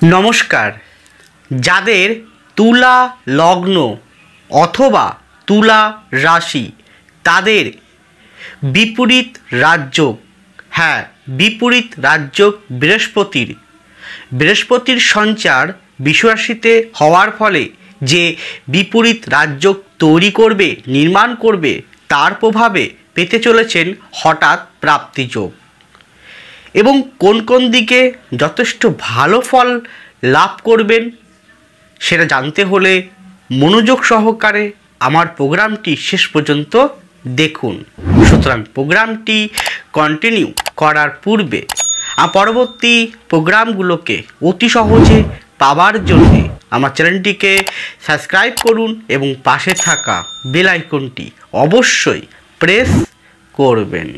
নমস্কার। যাদের তুলা লগ্ন অথবা তুলা রাশি তাদের বিপরীত রাজযোগ, বিপরীত রাজযোগ বৃহস্পতির সঞ্চার বিশ্বরাশিতে হওয়ার ফলে যে বিপরীত রাজযোগ তৈরি করবে, নির্মাণ করবে, তার প্রভাবে পেতে চলেছেন হঠাৎ প্রাপ্তিযোগ। এবং কোন কোন দিকে যথেষ্ট ভালো ফল লাভ করবেন সেটা জানতে হলে মনোযোগ সহকারে আমার প্রোগ্রামটি শেষ পর্যন্ত দেখুন। সুতরাং প্রোগ্রামটি কন্টিনিউ করার পূর্বে পরবর্তী প্রোগ্রামগুলোকে অতি সহজে পাওয়ার জন্য আমার চ্যানেলটিকে সাবস্ক্রাইব করুন এবং পাশে থাকা বেল আইকনটি অবশ্যই প্রেস করবেন।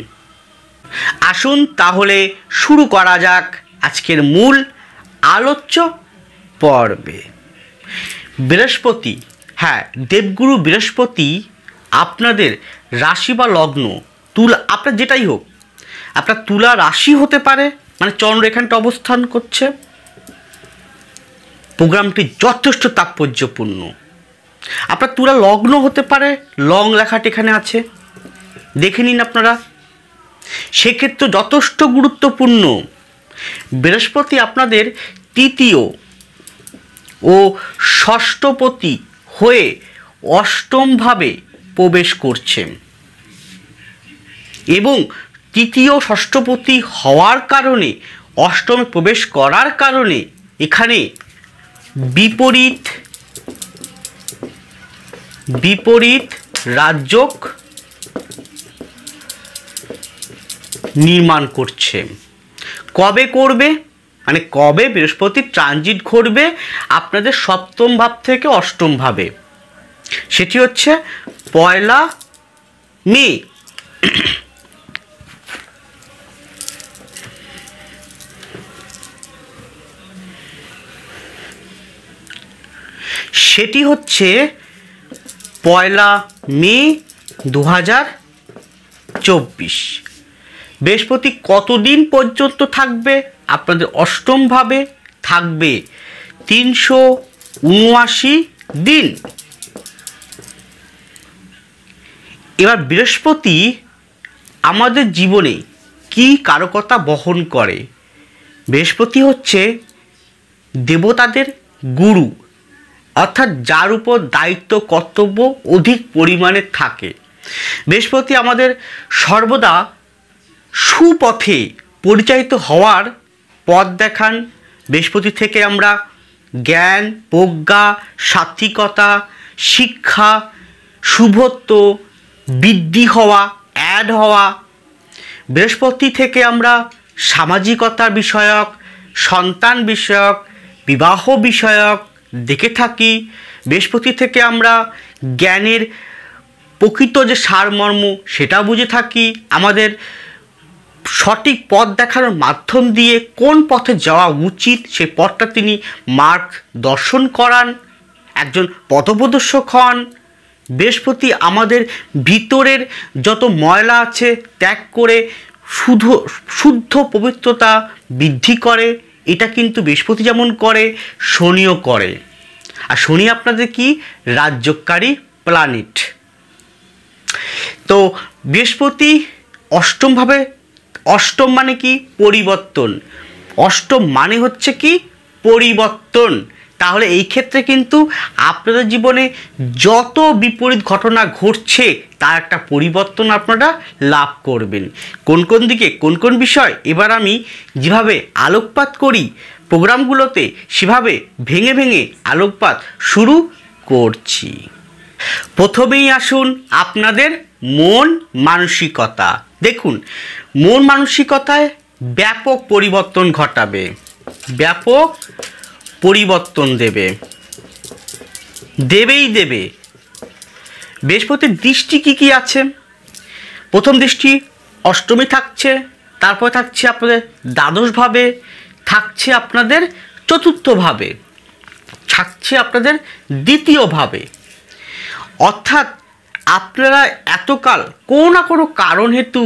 আসুন তাহলে শুরু করা যাক আজকের মূল আলোচ্য পর্বে। বৃহস্পতি, দেবগুরু বৃহস্পতি আপনাদের রাশি বা লগ্ন তুলা, আপনার যেটাই হোক, আপনার তুলা রাশি হতে পারে, মানে চন্দ্র এখানটা অবস্থান করছে। প্রোগ্রামটি যথেষ্ট তাৎপর্যপূর্ণ। আপনার তুলা লগ্ন হতে পারে, লং লেখাটি এখানে আছে, দেখে নিন আপনারা, সেক্ষেত্রে যথেষ্ট গুরুত্বপূর্ণ। বৃহস্পতি আপনাদের তৃতীয় ও ষষ্ঠপতি হয়ে অষ্টমভাবে প্রবেশ করছে এবং তৃতীয় ষষ্ঠপতি হওয়ার কারণে, অষ্টমে প্রবেশ করার কারণে এখানে বিপরীত রাজযোগ নির্মাণ করছে। কবে করবে, মানে কবে বৃহস্পতির ট্রানজিট ঘটবে আপনাদের সপ্তম ভাব থেকে অষ্টম ভাবে, সেটি হচ্ছে 1 মে। সেটি হচ্ছে 1 মে 2024। বৃহস্পতি কতদিন পর্যন্ত থাকবে আপনাদের অষ্টম ভাবে? থাকবে 379 দিন। এবার বৃহস্পতি আমাদের জীবনে কি কারকতা বহন করে? বৃহস্পতি হচ্ছে দেবতাদের গুরু, অর্থাৎ যার উপর দায়িত্ব কর্তব্য অধিক পরিমাণে থাকে। বৃহস্পতি আমাদের সর্বদা সুপথে পরিচালিত হওয়ার পথ দেখান। বৃহস্পতি থেকে আমরা জ্ঞান, প্রজ্ঞা, সাত্ত্বিকতা, শিক্ষা, শুভত্ব, বৃদ্ধি হওয়া, অ্যাড হওয়া। বৃহস্পতি থেকে আমরা সামাজিকতা বিষয়ক, সন্তান বিষয়ক, বিবাহ বিষয়ক দেখে থাকি। বৃহস্পতি থেকে আমরা জ্ঞানের প্রকৃত যে সারমর্ম সেটা বুঝে থাকি। আমাদের সঠিক পথ দেখানোর মাধ্যম দিয়ে কোন পথে যাওয়া উচিত সেই পথটা তিনি মার্গদর্শন করান, একজন পথপ্রদর্শক হন। বৃহস্পতি আমাদের ভিতরের যত ময়লা আছে ত্যাগ করে শুদ্ধ পবিত্রতা বৃদ্ধি করে। এটা কিন্তু বৃহস্পতি যেমন করে, শনিও করে। আর শনি আপনাদের কি রাজযোগকারী প্ল্যানেট। তো বৃহস্পতি অষ্টমভাবে, অষ্টম মানে কি? পরিবর্তন। অষ্টম মানে হচ্ছে কি? পরিবর্তন। তাহলে এই ক্ষেত্রে কিন্তু আপনাদের জীবনে যত বিপরীত ঘটনা ঘটছে তার একটা পরিবর্তন আপনারা লাভ করবেন। কোন কোন দিকে, কোন কোন বিষয়, এবার আমি যেভাবে আলোকপাত করি প্রোগ্রামগুলোতে সেভাবে ভেঙে ভেঙে আলোকপাত শুরু করছি। প্রথমেই আসুন আপনাদের মন মানসিকতা। দেখুন, মন মানসিকতায় ব্যাপক পরিবর্তন ঘটাবে, ব্যাপক পরিবর্তন দেবেই দেবে। বৃহস্পতির দৃষ্টি কি আছে? প্রথম দৃষ্টি অষ্টমী থাকছে, তারপর থাকছে আপনাদের দ্বাদশভাবে, থাকছে আপনাদের চতুর্থভাবে, থাকছে আপনাদের দ্বিতীয়ভাবে। অর্থাৎ আপনারা এতকাল কোনো না কোনো কারণ হেতু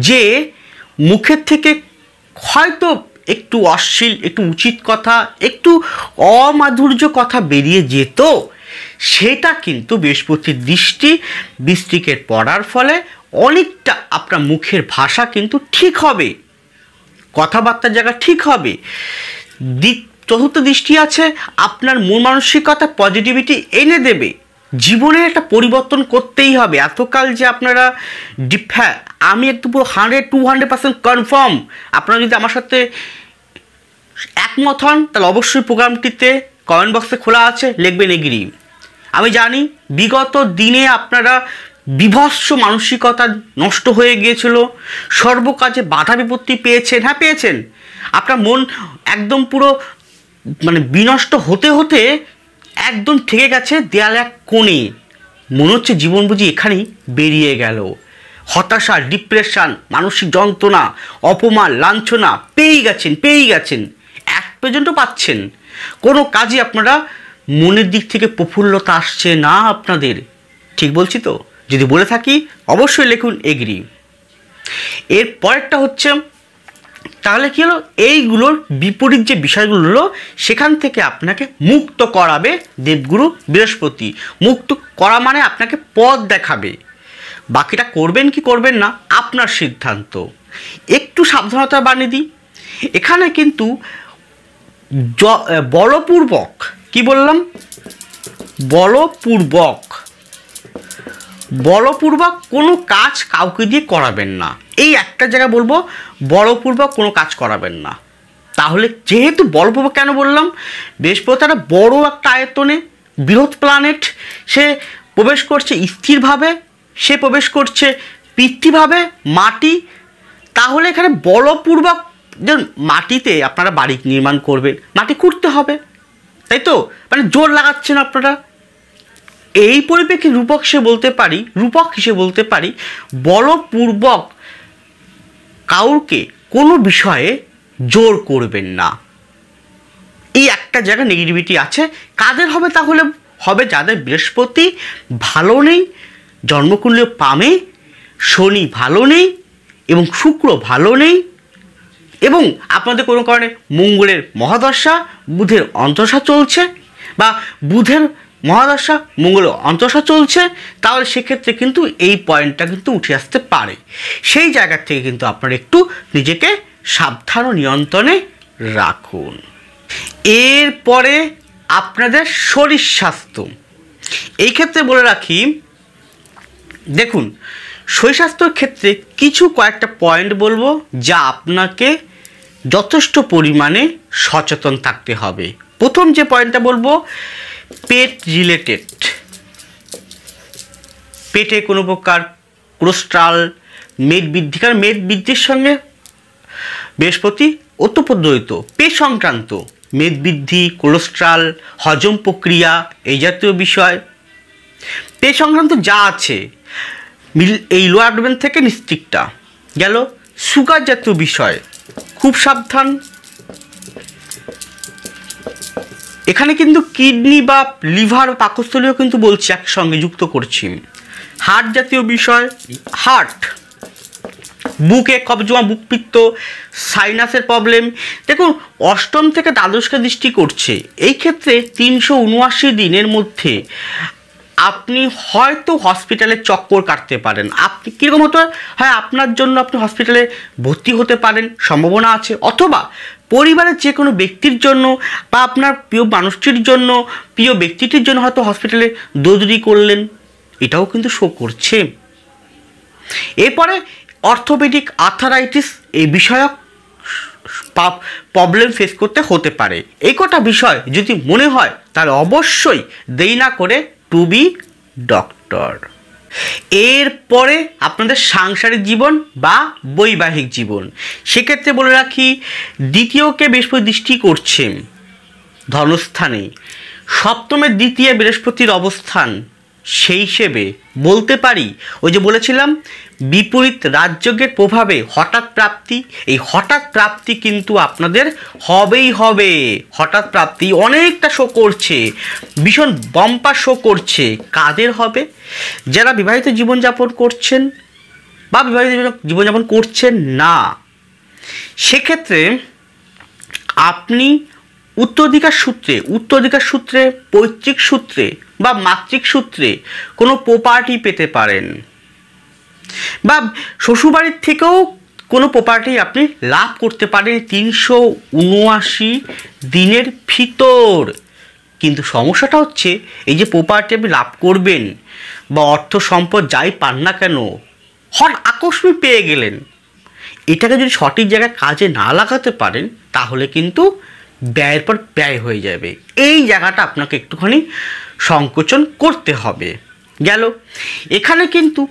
যে মুখের থেকে হয়তো একটু অশ্লীল, একটু উচিত কথা, একটু অমাধুর্য কথা বেরিয়ে যেত, সেটা কিন্তু বৃহস্পতির দৃষ্টি বৃশ্চিকের পড়ার ফলে অনেকটা আপনার মুখের ভাষা কিন্তু ঠিক হবে, কথাবার্তার জায়গা ঠিক হবে। চতুর্থ দৃষ্টি আছে, আপনার মন মানসিকতা পজিটিভিটি এনে দেবে। জীবনের একটা পরিবর্তন করতেই হবে। এতকাল যে আপনারা হ্যাঁ, আমি একটু পুরো 100-200% কনফার্ম, আপনারা যদি আমার সাথে একমত হন তাহলে অবশ্যই প্রোগ্রামটিতে কমেন্ট বক্সে খোলা আছে, লিখবেন এগ্রি। আমি জানি বিগত দিনে আপনারা বিভৎস মানসিকতা নষ্ট হয়ে গিয়েছিল, সর্বকাজে বাধা বিপত্তি পেয়েছেন, হ্যাঁ পেয়েছেন। আপনার মন একদম পুরো বিনষ্ট হতে হতে একদম ঠেকে গেছে দেয়াল এক কোণে, মনে হচ্ছে জীবন বুঝি এখানেই বেরিয়ে গেল। হতাশা, ডিপ্রেশন, মানসিক যন্ত্রণা, অপমান, লাঞ্ছনা পেয়েই গেছেন, এক পর্যন্ত পাচ্ছেন। কোনো কাজে আপনারা মনের দিক থেকে প্রফুল্লতা আসছে না আপনাদের, ঠিক বলছি তো? যদি বলে থাকি অবশ্যই লিখুন এগ্রি। এর পরেরটা হচ্ছে, তাহলে কী হলো, এইগুলোর বিপরীত যে বিষয়গুলো হলো সেখান থেকে আপনাকে মুক্ত করাবে দেবগুরু বৃহস্পতি। মুক্ত করা মানে আপনাকে পথ দেখাবে, বাকিটা করবেন কি করবেন না আপনার সিদ্ধান্ত। একটু সাবধানতা বানিয়ে দিই, এখানে কিন্তু বলপূর্বক, কি বললাম, বলপূর্বক কোনো কাজ কাউকে দিয়ে করাবেন না। এই একটা জায়গায় বলবো, বলপূর্বক কোনো কাজ করাবেন না। তাহলে যেহেতু বলপূর্বক কেন বললাম, বৃহস্পতি একটা বড় একটা আয়তনে বৃহৎ প্ল্যানেট, সে প্রবেশ করছে স্থিরভাবে, সে প্রবেশ করছে পৃথিবীভাবে, মাটি। তাহলে এখানে বলপূর্বক যে মাটিতে আপনারা বাড়ি নির্মাণ করবেন, মাটি খুঁড়তে হবে, তাই তো? জোর লাগাচ্ছেন আপনারা। এই পরিপ্রেক্ষিতে রূপক হিসেবে বলতে পারি বলপূর্বক কাউকে কোনো বিষয়ে জোর করবেন না। এই একটা জায়গায় নেগেটিভিটি আছে। কাদের হবে? তাহলে হবে যাদের বৃহস্পতি ভালো নেই, জন্মকুণ্ডলীয় পামে শনি ভালো নেই এবং শুক্র ভালো নেই, এবং আপনাদের কোনো কারণে মঙ্গলের মহাদশা, বুধের অন্তর্দশা চলছে, বা বুধের মহাদশা মঙ্গলের অন্তর্দশা চলছে, তাহলে সেক্ষেত্রে কিন্তু এই পয়েন্টটা কিন্তু উঠে আসতে পারে। সেই জায়গা থেকে কিন্তু আপনারা একটু নিজেকে সাবধান ও নিয়ন্ত্রণে রাখুন। এরপরে আপনাদের শরীর স্বাস্থ্য, এই ক্ষেত্রে বলে রাখি, দেখুন শরীর স্বাস্থ্যের ক্ষেত্রে কয়েকটা পয়েন্ট বলবো যা আপনাকে যথেষ্ট পরিমাণে সচেতন থাকতে হবে। প্রথম যে পয়েন্টটা বলবো, পেট রিলেটেড, পেটে কোনো প্রকার কোলেস্ট্রল, মেদ বৃদ্ধি, কারণ মেদ বৃদ্ধির সঙ্গে বৃহস্পতি ওতপ্রোত, পেট সংক্রান্ত মেদ বৃদ্ধি, কোলেস্ট্রল, হজম প্রক্রিয়া, এই জাতীয় বিষয়, পেট সংক্রান্ত যা আছে, এই লোয়ার অ্যাবডোমেন থেকে নিস্টিকটা গেল, সুগার জাতীয় বিষয় খুব সাবধান। এখানে কিন্তু কিডনি বা লিভার, পাকস্থলীও কিন্তু বলছি, একসঙ্গে যুক্ত করছি। হার্ট জাতীয় বিষয়, হার্ট, বুকে কবজমা, বুকপিত্ত, সাইনাসের প্রবলেম। দেখুন অষ্টম থেকে দ্বাদশকে দৃষ্টি করছে, এই ক্ষেত্রে 379 দিনের মধ্যে আপনি হয়তো হসপিটালে চক্কর কাটতে পারেন। আপনি কীরকম হতে হয়, আপনার জন্য আপনি হসপিটালে ভর্তি হতে পারেন, সম্ভাবনা আছে, অথবা পরিবারের যে কোনো ব্যক্তির জন্য বা আপনার প্রিয় মানুষটির জন্য, প্রিয় ব্যক্তিটির জন্য হয়তো হসপিটালে দৌড়দৌড়ি করলেন, এটাও কিন্তু শো করছে। এরপরে অর্থোপেডিক আর্থারাইটিস, এই বিষয়ক প্রবলেম ফেস করতে হতে পারে। এই কটা বিষয় যদি মনে হয় তাহলে অবশ্যই দেরি না করে টু বি ডক্টর। এরপরে আপনাদের সাংসারিক জীবন বা বৈবাহিক জীবন, সেক্ষেত্রে বলে রাখি দ্বিতীয়কে বৃহস্পতি দৃষ্টি করছে ধনস্থানে, সপ্তমের দ্বিতীয় বৃহস্পতির অবস্থান, সেই হিসেবে বলতে পারি ওই যে বলেছিলাম বিপরীত রাজযোগের প্রভাবে হঠাৎ প্রাপ্তি, এই হঠাৎ প্রাপ্তি কিন্তু আপনাদের হবেই হবে। হঠাৎ প্রাপ্তি অনেকটা শো করছে, ভীষণ বাম্পার শো করছে। কাদের হবে? যারা বিবাহিত জীবনযাপন করছেন বা বিবাহিত জীবনযাপন করছেন না, সেক্ষেত্রে আপনি উত্তরাধিকার সূত্রে পৈতৃক সূত্রে বা মাতৃক সূত্রে কোনো প্রপার্টি পেতে পারেন, বা শ্বশুরবাড়ির থেকেও কোনো প্রপার্টি আপনি লাভ করতে পারেন 379 দিনের ভিতর। কিন্তু সমস্যাটা হচ্ছে এই যে প্রপার্টি আপনি লাভ করবেন বা অর্থ সম্পদ যাই পান না কেন, আকস্মিক পেয়ে গেলেন, এটাকে যদি সঠিক জায়গায় কাজে না লাগাতে পারেন তাহলে কিন্তু ব্যয়ের পর ব্যয় হয়ে যাবে। এই জায়গাটা আপনাকে একটুখানি সংকোচন করতে হবে। গেল এখানে কিন্তু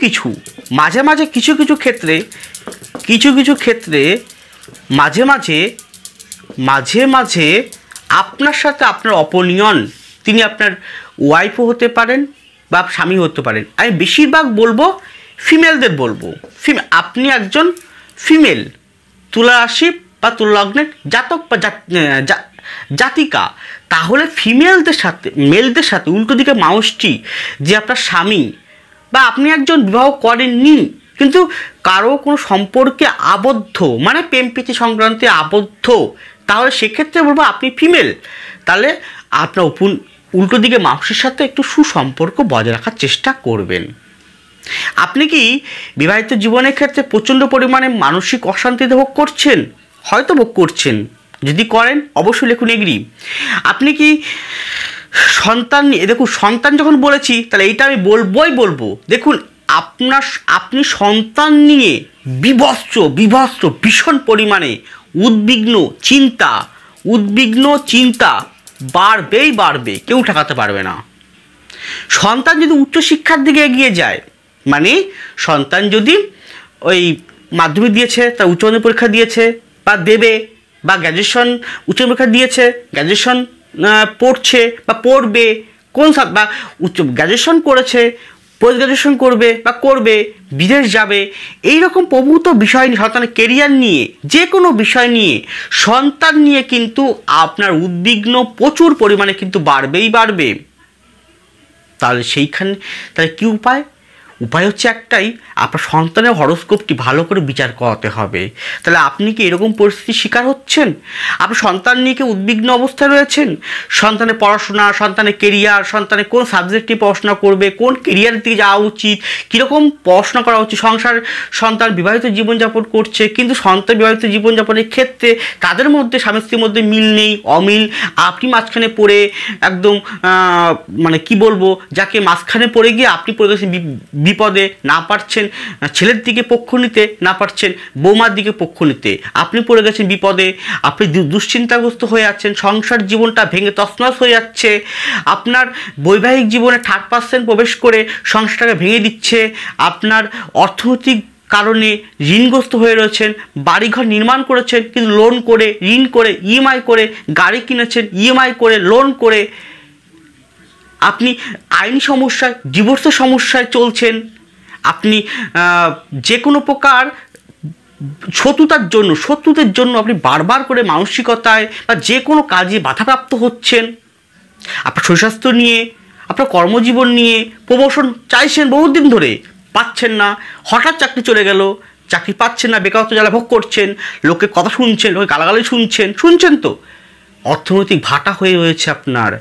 কিছু মাঝে মাঝে কিছু ক্ষেত্রে মাঝে মাঝে আপনার সাথে আপনার অপনিয়ন, তিনি আপনার ওয়াইফও হতে পারেন বা স্বামী হতে পারেন। আমি বেশিরভাগ বলবো ফিমেলদের বলবো, আপনি একজন ফিমেল তুলা রাশি বা তুলা লগ্নের জাতক বা জাতিকা, তাহলে মেলদের সাথে উল্টো দিকে মানুষটি যে আপনার স্বামী বা আপনি একজন বিবাহ করেননি কিন্তু কারো কোনো সম্পর্কে আবদ্ধ, মানে প্রেম প্রীতি সংক্রান্তে আবদ্ধ, তাহলে সেক্ষেত্রে বলবো আপনি ফিমেল, তাহলে আপনার উল্টো দিকে মানুষের সাথে একটু সুসম্পর্ক বজায় রাখার চেষ্টা করবেন। আপনি কি বিবাহিত জীবনের ক্ষেত্রে প্রচণ্ড পরিমাণে মানসিক অশান্তিতে ভোগ করছেন? হয়তো ভোগ করছেন, যদি করেন অবশ্যই লিখুন এগ্রি। আপনি কি সন্তান নিয়ে, দেখুন সন্তান যখন বলেছি তাহলে এইটা আমি বলবো, দেখুন আপনি সন্তান নিয়ে বিভৎস ভীষণ পরিমাণে উদ্বিগ্ন চিন্তা বাড়বে, কেউ ঠেকাতে পারবে না। সন্তান যদি উচ্চশিক্ষার দিকে এগিয়ে যায়, মানে সন্তান যদি ওই মাধ্যমিক দিয়েছে, তার উচ্চ মাধ্যমিক পরীক্ষা দিয়েছে বা দেবে, বা গ্র্যাজুয়েশন উচ্চ পরীক্ষা দিয়েছে, গ্র্যাজুয়েশন পড়ছে বা পড়বে, বা গ্র্যাজুয়েশন করেছে, পোস্ট গ্র্যাজুয়েশন করবে, বিদেশ যাবে, এইরকম প্রভূত বিষয় নিয়ে, সন্তানের কেরিয়ার নিয়ে, যে কোনো বিষয় নিয়ে, সন্তান নিয়ে কিন্তু আপনার উদ্বিগ্ন প্রচুর পরিমাণে কিন্তু বাড়বে। তাহলে কী উপায় হচ্ছে একটাই, আপনার সন্তানের হরোস্কোপটি ভালো করে বিচার করাতে হবে। তাহলে আপনি কি এরকম পরিস্থিতির শিকার হচ্ছেন? আপনার সন্তান নিয়ে কি উদ্বিগ্ন অবস্থায় রয়েছেন? সন্তানের পড়াশোনা, সন্তানের কেরিয়ার, সন্তানের কোন সাবজেক্টে পড়াশোনা করবে, কোন কেরিয়ারের দিকে যাওয়া উচিত, কীরকম পড়াশোনা করা উচিত, সন্তান বিবাহিত জীবনযাপন করছে, কিন্তু সন্তান বিবাহিত জীবনযাপনের ক্ষেত্রে তাদের মধ্যে স্বামী স্ত্রীর মধ্যে মিল নেই, অমিল, আপনি মাঝখানে পড়ে একদম মানে কি বলবো, যাকে মাঝখানে পড়ে গিয়ে আপনি পড়ে গেছেন বিপদে, না পারছেন ছেলের দিকে পক্ষ নিতে, না পারছেন বৌমার দিকে পক্ষ নিতে, আপনি পড়ে গেছেন বিপদে, আপনি দুশ্চিন্তাগ্রস্ত হয়ে যাচ্ছেন, সংসার জীবনটা ভেঙে তছনছ হয়ে যাচ্ছে, আপনার বৈবাহিক জীবনে 3% প্রবেশ করে সংসারটাকে ভেঙে দিচ্ছে, আপনার অর্থনৈতিক কারণে ঋণগ্রস্ত হয়ে রয়েছেন, বাড়িঘর নির্মাণ করেছেন কিন্তু লোন করে, ঋণ করে, ইএমআই করে, গাড়ি কিনেছেন ইএমআই করে, লোন করে, আপনি আইনি সমস্যায়, ডিভোর্সের সমস্যায় চলছেন, আপনি যে কোনো প্রকার শত্রুদের জন্য আপনি বারবার করে মানসিকতায় বা যে কোনো কাজে বাধাপ্রাপ্ত হচ্ছেন, আপনার শরীর স্বাস্থ্য নিয়ে, আপনার কর্মজীবন নিয়ে, প্রমোশন চাইছেন বহুদিন ধরে, পাচ্ছেন না, হঠাৎ চাকরি চলে গেল, চাকরি পাচ্ছেন না, বেকারত্ব জ্বালা ভোগ করছেন, লোকের কথা শুনছেন, লোকে গালাগালি শুনছেন তো, অর্থনৈতিক ভাটা হয়ে রয়েছে আপনার।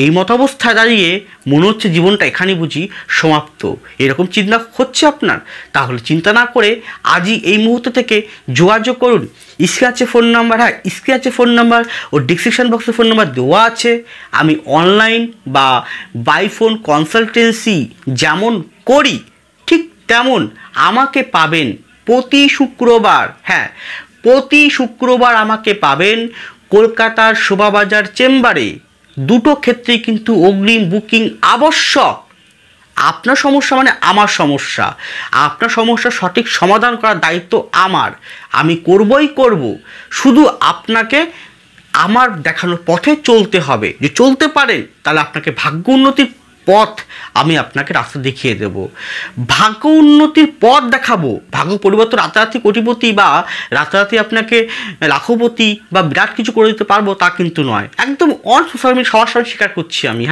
এই মতাবস্থায় দাঁড়িয়ে মনে হচ্ছে জীবনটা এখানেই বুঝি সমাপ্ত, এরকম চিন্তা হচ্ছে আপনার। তাহলে চিন্তা না করে আজই এই মুহূর্ত থেকে যোগাযোগ করুন। স্ক্রিনে আছে ফোন নাম্বার, স্ক্রিনে আছে ফোন নাম্বার ও ডিসক্রিপশন বক্সে ফোন নাম্বার দেওয়া আছে। আমি অনলাইন বা বাই ফোন কনসালটেন্সি যেমন করি ঠিক তেমন আমাকে পাবেন প্রতি শুক্রবার আমাকে পাবেন কলকাতার শোভাবাজার চেম্বারে। দুটো ক্ষেত্রেই কিন্তু অগ্রিম বুকিং আবশ্যক। আপনার সমস্যা মানে আমার সমস্যা, আপনার সমস্যার সঠিক সমাধান করার দায়িত্ব আমার, আমি করব। শুধু আপনাকে আমার দেখানোর পথে চলতে হবে। যে চলতে পারেন তাহলে আপনাকে ভাগ্য উন্নতির পথ আমি আপনাকে রাস্তা দেখিয়ে দেব, ভাগ্য উন্নতির পথ দেখাবো। ভাগ্য পরিবর্তন রাতারাতি কোটিপতি বা রাতারাতি আপনাকে লাখপতি বা বিরাট কিছু করে দিতে পারবো তা কিন্তু নয়, একদম অন সোশ্যাল মিডিয়া সবার সামনে স্বীকার করছি আমি।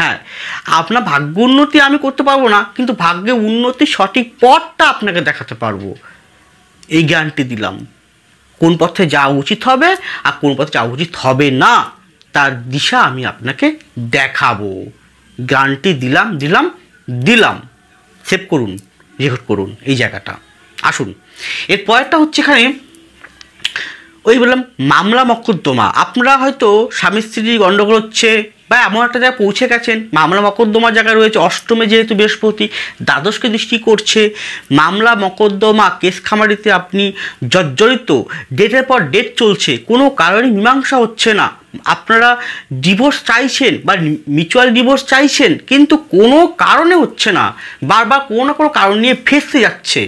আপনার ভাগ্য উন্নতি আমি করতে পারবো না, কিন্তু ভাগ্যের উন্নতির সঠিক পথটা আপনাকে দেখাতে পারবো, এই গ্যারান্টি দিলাম। কোন পথে যাওয়া উচিত হবে আর কোন পথে যাওয়া উচিত হবে না, তার দিশা আমি আপনাকে দেখাবো। গ্যারান্টি দিলাম। সেভ করুন, রেকর্ড করুন এই জায়গাটা। আসুন, এর পরেরটা হচ্ছে এখানে ওই বললাম মামলা মকদ্দমা। আপনারা হয়তো স্বামী স্ত্রীর গণ্ডগোল হচ্ছে বা এমন একটা জায়গায় পৌঁছে গেছেন, মামলা মকদ্দমার জায়গায় রয়েছে, অষ্টমে যেহেতু বৃহস্পতি দ্বাদশকে দৃষ্টি করছে, মামলা মকদ্দমা কেস খামারিতে আপনি জর্জরিত, ডেটের পর ডেট চলছে, কোনো কারণে মীমাংসা হচ্ছে না, আপনারা ডিভোর্স চাইছেন বা মিউচুয়াল ডিভোর্স চাইছেন কিন্তু কোনো কারণে হচ্ছে না, বারবার কোনো না কোনো কারণ নিয়ে ফেঁসে যাচ্ছে,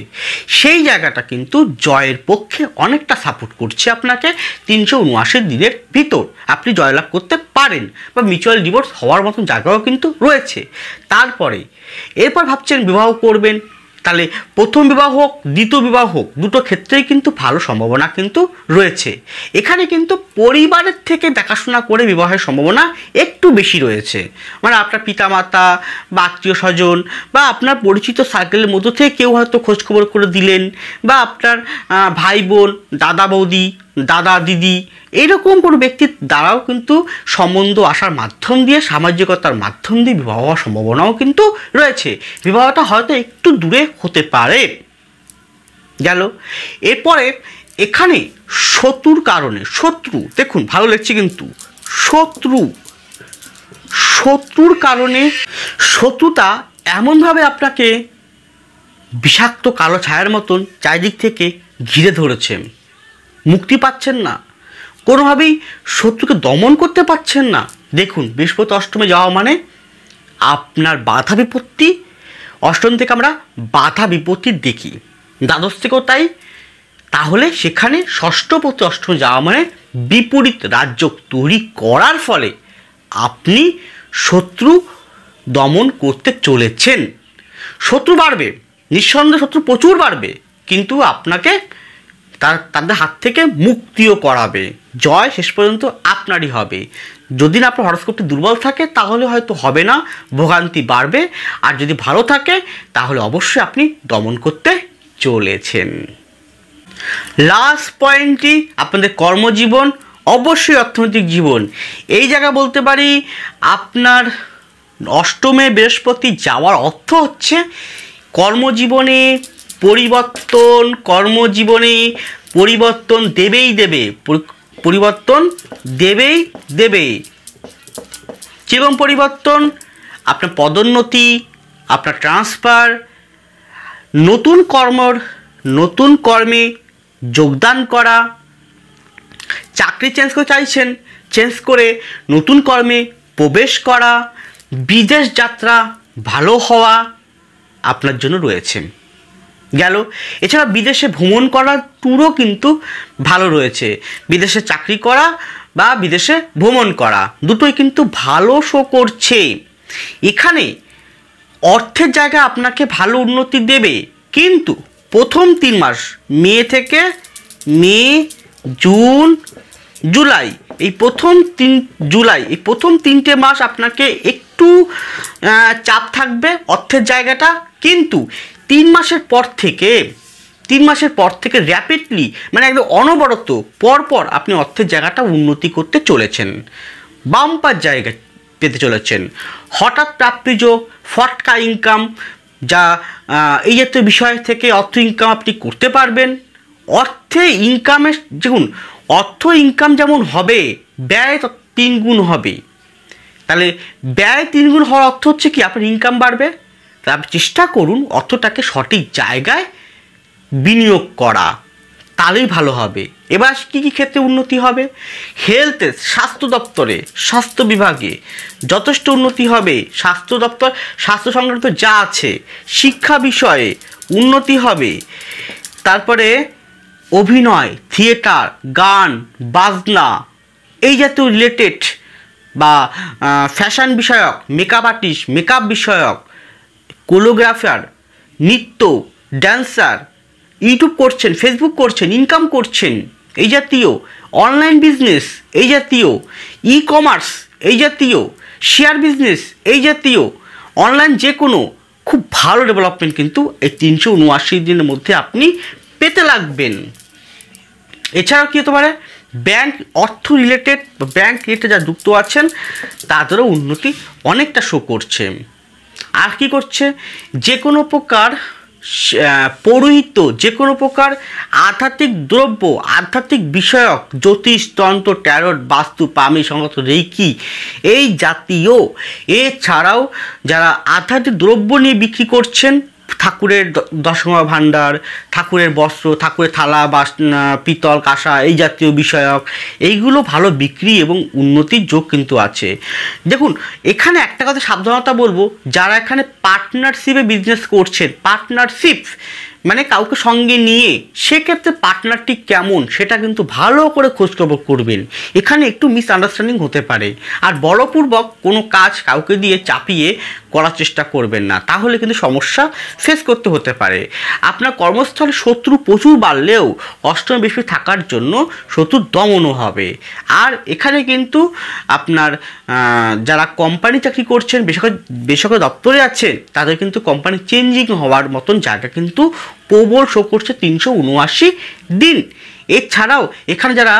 সেই জায়গাটা কিন্তু জয়ের পক্ষে অনেকটা সাপোর্ট করছে আপনাকে। 379 দিনের ভিতর আপনি জয়লাভ করতে পারেন বা মিউচুয়াল ডিভোর্স হওয়ার মতন জায়গাও কিন্তু রয়েছে। তারপরে এরপর ভাবছেন বিবাহ করবেন, তাহলে প্রথম বিবাহ হোক দ্বিতীয় বিবাহ হোক দুটো ক্ষেত্রেই কিন্তু ভালো সম্ভাবনা কিন্তু রয়েছে। এখানে কিন্তু পরিবারের থেকে দেখাশোনা করে বিবাহের সম্ভাবনা একটু বেশি রয়েছে, মানে আপনার পিতামাতা বা আত্মীয় স্বজন বা আপনার পরিচিত সার্কেলের মধ্য থেকে কেউ হয়তো খোঁজখবর করে দিলেন, বা আপনার ভাই বোন, দাদা বৌদি, দাদা দিদি, এইরকম কোনো ব্যক্তির দ্বারাও কিন্তু সম্বন্ধ আসার মাধ্যম দিয়ে, সামাজিকতার মাধ্যম দিয়ে বিবাহ হওয়ার সম্ভাবনাও কিন্তু রয়েছে। বিবাহটা হয়তো একটু দূরে হতে পারে। গেল। এরপরে এখানে শত্রুর কারণে, শত্রু দেখুন ভালো লাগছে কিন্তু, শত্রুর কারণে শত্রুতা এমনভাবে আপনাকে বিষাক্ত কালো ছায়ার মতন চারিদিক থেকে ঘিরে ধরেছে, মুক্তি পাচ্ছেন না, কোনোভাবেই শত্রুকে দমন করতে পারছেন না। দেখুন বৃহস্পতি অষ্টমে যাওয়া মানে আপনার বাধা বিপত্তি, অষ্টম থেকে আমরা বাধা বিপত্তি দেখি, দ্বাদশ থেকেও তাই। তাহলে সেখানে ষষ্ঠপতি অষ্টমে যাওয়া মানে বিপরীত রাজ্য তৈরি করার ফলে আপনি শত্রু দমন করতে চলেছেন। শত্রু বাড়বে, নিঃসন্দেহে শত্রু প্রচুর বাড়বে, কিন্তু আপনাকে তাদের হাত থেকে মুক্তিও করাবে। জয় শেষ পর্যন্ত আপনারই হবে। যদি না আপনার হরস্কোপটি দুর্বল থাকে তাহলে হয়তো হবে না, ভোগান্তি বাড়বে, আর যদি ভালো থাকে তাহলে অবশ্যই আপনি দমন করতে চলেছেন। লাস্ট পয়েন্টটি আপনাদের কর্মজীবন, অবশ্যই অর্থনৈতিক জীবন। এই জায়গা বলতে পারি আপনার অষ্টমে বৃহস্পতি যাওয়ার অর্থ হচ্ছে কর্মজীবনে পরিবর্তন দেবেই দেবে। যেরকম পরিবর্তন, আপনার পদোন্নতি, আপনার ট্রান্সফার, নতুন কর্মে যোগদান করা, চাকরি চেঞ্জ করে চাইছেন, চেঞ্জ করে নতুন কর্মে প্রবেশ করা, বিদেশ যাত্রা ভালো হওয়া আপনার জন্য রয়েছে। গেল। এছাড়া বিদেশে ভ্রমণ করার ট্যুরও কিন্তু ভালো রয়েছে, বিদেশে চাকরি করা বা বিদেশে ভ্রমণ করা দুটোই কিন্তু ভালো শো করছে। এখানে অর্থের জায়গায় আপনাকে ভালো উন্নতি দেবে, কিন্তু প্রথম 3 মাস মে, জুন, জুলাই, এই প্রথম 3টে মাস আপনাকে একটু চাপ থাকবে অর্থের জায়গাটা, কিন্তু 3 মাসের পর থেকে র্যাপিডলি, মানে একদম অনবরত পরপর আপনি অর্থের জায়গাটা উন্নতি করতে চলেছেন, বাম্পার জায়গা পেতে চলেছেন। হঠাৎ প্রাপ্তিযোগ, ফটকা ইনকাম, যা এই জাতীয় বিষয় থেকে অর্থ ইনকাম আপনি করতে পারবেন। অর্থ ইনকাম যেমন হবে, ব্যয় 3 গুণ হবে। তাহলে ব্যয় 3 গুণ হওয়ার অর্থ হচ্ছে কি আপনার ইনকাম বাড়বে। তা আপনি চেষ্টা করুন অর্থটাকে সঠিক জায়গায় বিনিয়োগ করা, তাহলেই ভালো হবে। এবার কী ক্ষেত্রে উন্নতি হবে? হেলথে, স্বাস্থ্য বিভাগে যথেষ্ট উন্নতি হবে। স্বাস্থ্য সংক্রান্ত যা আছে, শিক্ষা বিষয়ে উন্নতি হবে। তারপরে অভিনয়, থিয়েটার, গান, বাজনা, এই জাতীয় রিলেটেড বা ফ্যাশন বিষয়ক, মেকআপ আর্টিস্ট, মেকআপ বিষয়ক, কোরিওগ্রাফার, নৃত্য, ড্যান্সার, ইউটিউব করছেন, ফেসবুক করছেন, ইনকাম করছেন, এই জাতীয় অনলাইন বিজনেস, এই জাতীয় ই কমার্স, এই জাতীয় শেয়ার বিজনেস, এই জাতীয় অনলাইন যে কোনো খুব ভালো ডেভেলপমেন্ট কিন্তু এই 379 দিনের মধ্যে আপনি পেতে লাগবেন। এছাড়াও কী হতে পারে, ব্যাংক অর্থ রিলেটেড, ব্যাংক রিলেটেড যারা যুক্ত আছেন তাদেরও উন্নতি অনেকটা শো করছে। আর কি করছে, যে কোনো প্রকার পৌরোহিত্য, যে কোনো প্রকার আধ্যাত্মিক দ্রব্য, আধ্যাত্মিক বিষয়ক, জ্যোতিষ, তন্ত্র, ট্যারট, বাস্তু, পামি, সংগত, রেকি, এই জাতীয়, এছাড়াও যারা আধ্যাত্মিক দ্রব্য নিয়ে বিক্রি করছেন, ঠাকুরের দশমা ভাণ্ডার, ঠাকুরের বস্ত্র, ঠাকুরের থালা, পিতল, কাঁসা, এই জাতীয় বিষয়ক, এইগুলো ভালো বিক্রি এবং উন্নতির যোগ কিন্তু আছে। দেখুন, এখানে একটা কথা সাবধানতা বলবো, যারা এখানে পার্টনারশিপে বিজনেস করছেন, পার্টনারশিপ মানে কাউকে সঙ্গে নিয়ে, সেক্ষেত্রে পার্টনারটি কেমন সেটা কিন্তু ভালো করে খোঁজখবর করবেন। এখানে একটু মিসআন্ডারস্ট্যান্ডিং হতে পারে। আর বলপূর্বক কোনো কাজ কাউকে দিয়ে চাপিয়ে করার চেষ্টা করবেন না, তাহলে কিন্তু সমস্যা ফেস করতে হতে পারে। আপনার কর্মস্থলে শত্রু প্রচুর বাড়লেও অষ্টম বৃহস্পতি থাকার জন্য শত্রুর দমনও হবে। আর এখানে কিন্তু আপনার যারা কোম্পানি চাকরি করছেন, বেসরকারি দপ্তরে আছেন, তাদের কিন্তু কোম্পানি চেঞ্জিং হওয়ার মতন জায়গা কিন্তু প্রবল শো করছে 379 দিন। এছাড়াও এখানে যারা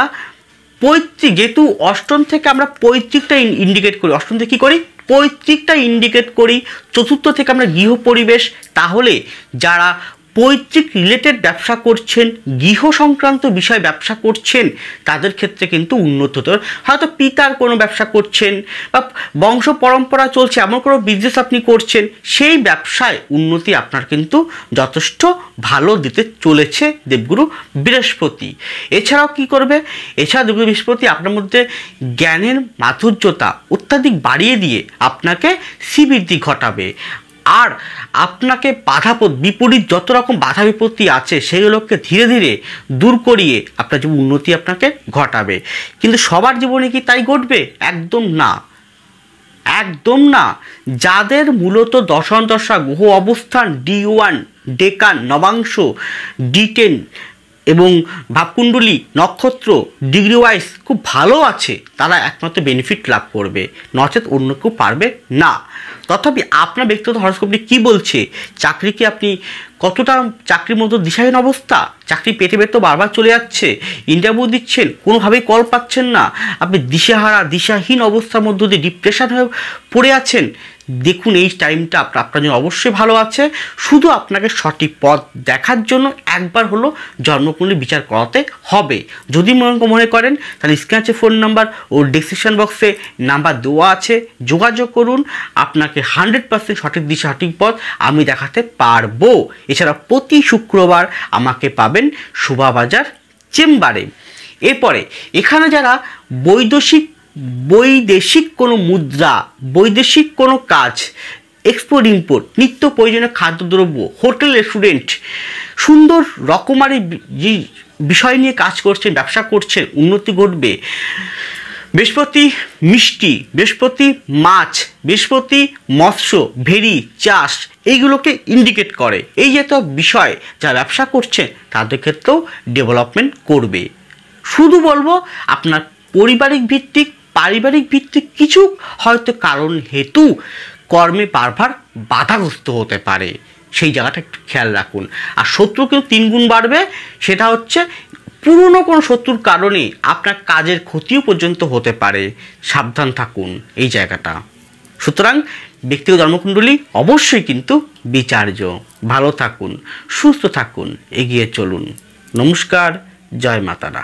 পৈতৃক, যেহেতু অষ্টম থেকে আমরা পৈতৃকটা ইন্ডিকেট করি, অষ্টম থেকে কী করি, পৈতৃকটা ইন্ডিকেট করি, চতুর্থ থেকে আমরা গৃহ পরিবেশ, তাহলে যারা পৈতৃক রিলেটেড ব্যবসা করছেন, গৃহ সংক্রান্ত বিষয় ব্যবসা করছেন, তাদের ক্ষেত্রে কিন্তু উন্নত হতে হবে। হয়তো পিতার কোনো ব্যবসা করছেন বা বংশ পরম্পরা চলছে, এমন কোনো বিজনেস আপনি করছেন, সেই ব্যবসায় উন্নতি আপনার কিন্তু যথেষ্ট ভালো দিতে চলেছে দেবগুরু বৃহস্পতি। এছাড়াও কি করবে, এছাড়া দেবগুরু বৃহস্পতি আপনার মধ্যে জ্ঞানের মাধুর্যতা অত্যাধিক বাড়িয়ে দিয়ে আপনাকে শ্রীবৃদ্ধি ঘটাবে। আর আপনাকে বিপরীত যত রকম বাধা বিপত্তি আছে সেগুলোকে ধীরে ধীরে দূর করিয়ে আপনার যে উন্নতি আপনাকে ঘটাবে। কিন্তু সবার জীবনে কি তাই ঘটবে? একদম না, একদম না। যাদের মূলত দশা গ্রহ অবস্থান D1 ডেকান, নবাংশ, D10 এবং ভাবকুণ্ডলী, নক্ষত্র, ডিগ্রি ওয়াইজ খুব ভালো আছে, তারা একমাত্র বেনিফিট লাভ করবে, নচেত অন্য কেউ পারবে না। তথাপি আপনার ব্যক্তিগত হরস্কোপটি কী বলছে, চাকরিকে আপনি কতটা চাকরির মতো দিশাহীন অবস্থা, চাকরি পেতে পেতে বারবার চলে যাচ্ছে, ইন্টারভিউ দিচ্ছেন, কোনোভাবেই কল পাচ্ছেন না, আপনি দিশাহারা, দিশাহীন অবস্থার মধ্য দিয়ে ডিপ্রেশন হয়ে পড়ে আছেন, দেখুন এই টাইমটা আপনার জন্য অবশ্যই ভালো আছে। শুধু আপনাকে সঠিক পথ দেখার জন্য একবার হলো জন্মকুণ্ডলী বিচার করাতে হবে। যদি মনে করেন তাহলে স্ক্রিনে আছে ফোন নাম্বার ও ডেসক্রিপশন বক্সে নাম্বার দেওয়া আছে, যোগাযোগ করুন। আপনাকে 100% সঠিক দিশা, সঠিক পথ আমি দেখাতে পারবো। এছাড়া প্রতি শুক্রবার আমাকে পাবেন শোভাবাজার চেম্বারে। এরপরে এখানে যারা বৈদেশিক কোনো মুদ্রা, বৈদেশিক কোনো কাজ, এক্সপোর্ট ইম্পোর্ট, নিত্য প্রয়োজনীয় খাদ্যদ্রব্য, হোটেল, রেস্টুরেন্ট, সুন্দর রকমারি বিষয় নিয়ে কাজ করছেন, ব্যবসা করছেন, উন্নতি ঘটবে। বৃহস্পতি মিষ্টি, বৃহস্পতি মাছ, বৃহস্পতি মৎস্য, ভেড়ি চাষ, এইগুলোকে ইন্ডিকেট করে। এই যে তো বিষয় যারা ব্যবসা করছেন তাদের ক্ষেত্রেও ডেভেলপমেন্ট করবে। শুধু বলবো আপনার পারিবারিক ভিত্তিক কিছু হয়তো কারণ হেতু কর্মে বারবার বাধাগ্রস্ত হতে পারে, সেই জায়গাটা একটু খেয়াল রাখুন। আর শত্রু কিন্তু 3 গুণ বাড়বে, সেটা হচ্ছে পুরনো কোনো শত্রুর কারণে আপনার কাজের ক্ষতিও পর্যন্ত হতে পারে, সাবধান থাকুন এই জায়গাটা। সুতরাং ব্যক্তিগত জন্মকুণ্ডলী অবশ্যই কিন্তু বিচার্য। ভালো থাকুন, সুস্থ থাকুন, এগিয়ে চলুন। নমস্কার, জয় মাতারা।